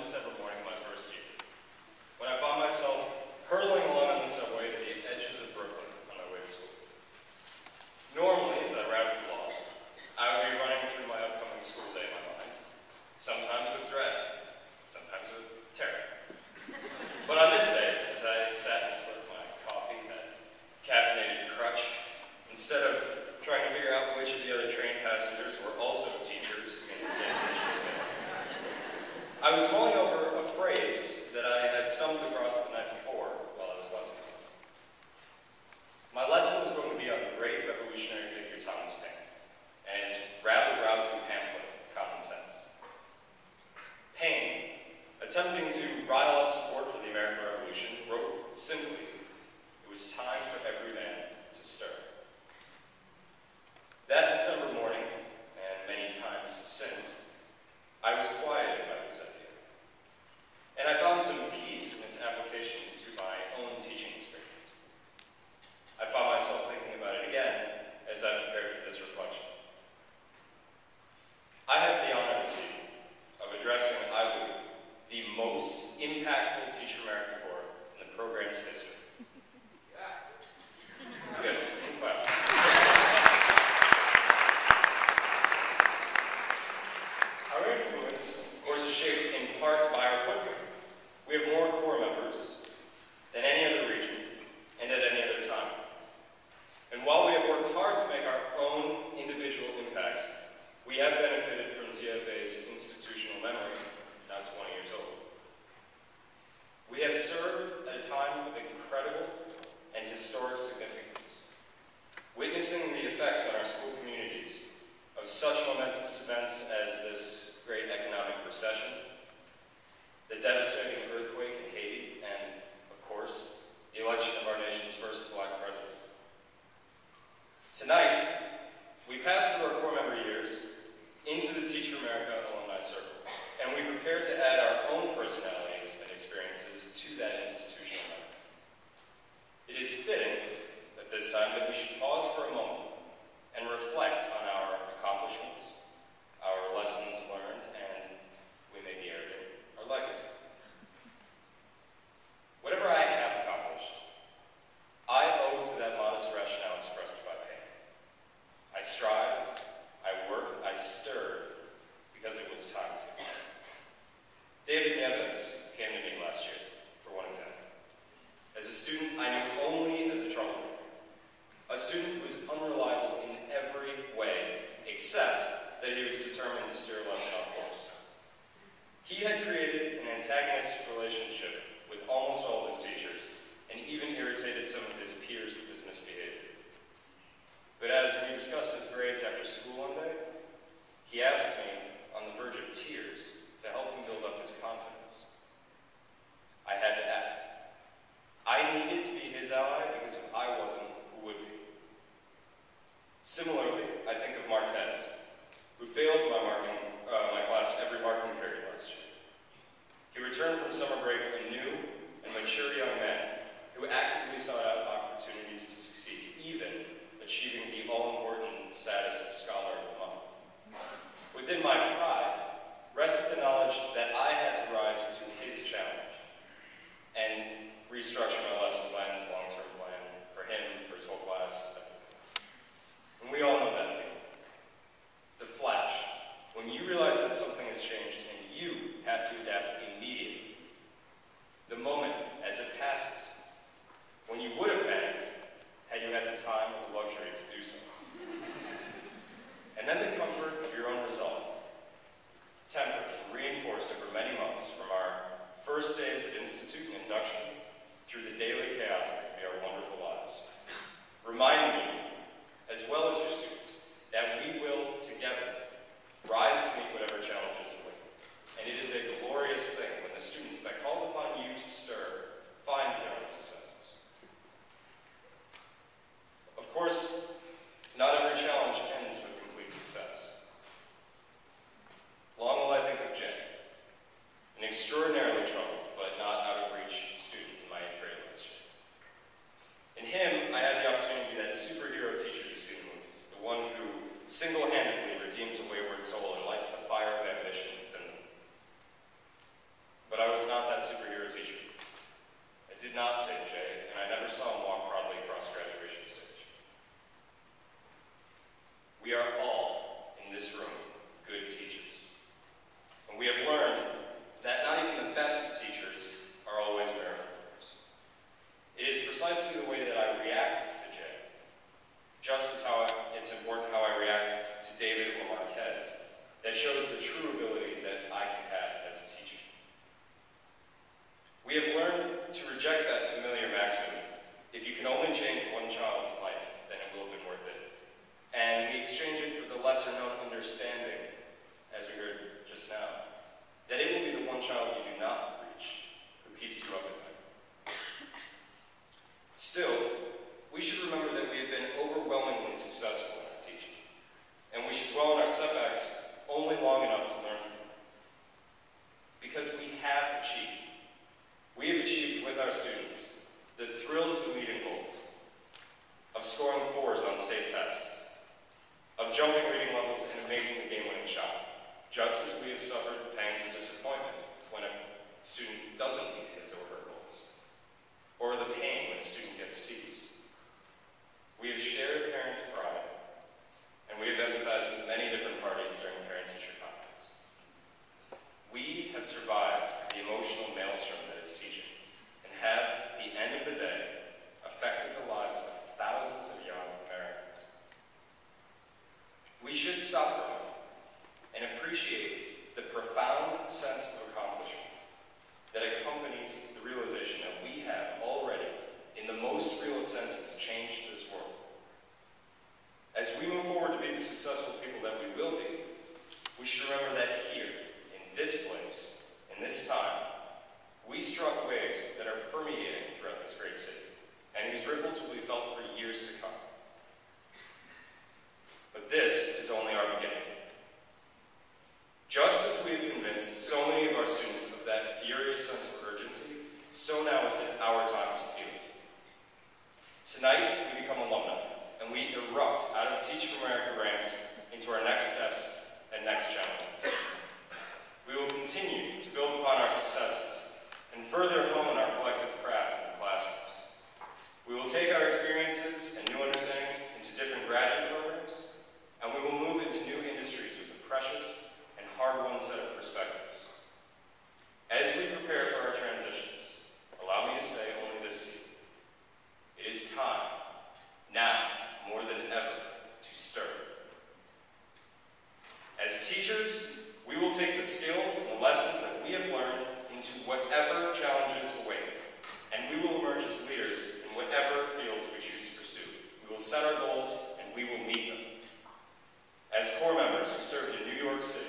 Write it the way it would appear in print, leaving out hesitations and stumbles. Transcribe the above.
December morning of my first year, when I found myself hurtling along on the subway to the edges of Brooklyn on my way to school. Normally, as I routed the law, I would be running through my upcoming school day in my mind, sometimes with dread, sometimes with terror. But on this day, as I sat and slurped my coffee, that caffeinated crutch, instead of trying to figure out which of the other train passengers were also teachers in the same position as me, I was mulling over a phrase that I had stumbled across the night before while I was listening. My lesson was going to be on the great revolutionary figure Thomas Paine and his rabble-rousing pamphlet, Common Sense. Paine, attempting to rile up support for the American Revolution, wrote simply, "It was time for every man to stir." That December morning, and many times since, I was quieted by this idea. And I found some peace in its application to my own teaching experience. I found myself thinking about it again as I prepared for this reflection. I have the honor this evening of addressing, I believe, the most impactful Teach for America Corps in the program's history. It's good. Clap. Our influence, of course, is shaped in part by our footprint. We have more Corps members than any other region and at any other time. And while we have worked hard to make our own individual impacts, we have benefited from TFA's institutional memory, now 20 years old. We have served at a time of incredible and historic significance, witnessing the effects on our school communities of such momentous events as this great economic recession, the devastating earthquake in Haiti, and, of course, the election of our nation's first Black president. Tonight, we pass through our Corps member years into the Teach for America Alumni Circle, and we prepare to add our own personalities and experiences to that institutional memory. It is fitting at this time that we should pause for a moment and reflect on our accomplishments, our lessons learned, and, if we may be arrogant, our legacy. Whatever I have accomplished, I owe to that modest rationale expressed by Paine. I strived, I worked, I stirred, because it was time to. David Nieves came to me last year, for one example. As a student, I knew only as a troublemaker. A student who was unreliable in every way, except that he was determined to steer a lesson off course. He had created an antagonistic relationship with almost all of his teachers, and even irritated some of his peers with his misbehavior. But as we discussed his grades after school one day, he asked me, on the verge of tears, to help him build up his confidence. I had to act. I needed to be his ally because if I wasn't, who would be? Similarly, I think of Marquez, who failed my class every marking period last year. He returned from summer break a new and mature young man who actively sought out opportunities to succeed, even achieving the all-important status of Scholar of the Month. Within my pride rested the knowledge that I had to rise to his challenge and restructure my lesson plan, his long-term plan, for him, for his whole class. And we all know that feeling. The flash, when you realize that something has changed and you have to adapt immediately. The moment as it passes, when you would have panicked had you had the time or the luxury to do so. And then the comfort of your own resolve, tempered, reinforced over many months from our first days of institute and induction through the daily chaos that can be our wonderful lives, reminding you, as well as your students, that we will together rise to meet whatever challenges await. And it is a glorious thing when the students that called upon you to stir find their own successes. Of course, not every challenge ends with complete success. Long will I think of Jay, an extraordinarily troubled but not out of reach student in my 8th grade last year. In him, I had the opportunity to be that superhero teacher you see in movies, the one who single-handedly redeems a wayward soul and lights the fire of ambition one child you do not reach who keeps you up at night. Still, we should remember that we have been overwhelmingly successful in our teaching, and we should dwell on our setbacks only long enough to learn from them. Because we have achieved. We have achieved with our students the thrills of meeting goals, of scoring 4s on state tests, of jumping reading levels and of making the game-winning shot, just as we have suffered pangs of disappointment when a student doesn't meet his or her goals, or the pain when a student gets teased. We have shared parents' pride, and we have empathized with many different parties during parent-teacher conference. We have survived the emotional maelstrom that is teaching, and have, at the end of the day, affected the lives of thousands of young Americans. We should stop for a moment and appreciate the profound sense of accomplishment that accompanies the realization that we have already, in the most real of senses, changed this world. As we move forward to be the successful people that we will be, we should remember that here, in this place, in this time, we struck waves that are permeating throughout this great city, and whose ripples will be felt for years to come. But this is only our beginning. Just as we have convinced so many of our students of that furious sense of urgency, so now is it our time to feel it. Tonight, we become alumni, and we erupt out of Teach for America ranks into our next steps and next challenges. We will continue to build upon our successes and further hone our collective craft in the classrooms. We will take our experiences and new understandings into different graduate programs, and we will move into new industries with a precious and hard-won set of perspectives. As we prepare for our transitions, allow me to say only this to you. It is time, now more than ever, to stir. As teachers, we will take the skills and the lessons that we have learned into whatever challenges await, and we will emerge as leaders in whatever fields we choose to pursue. We will set our goals, and we will meet them. As core members who served in New York City,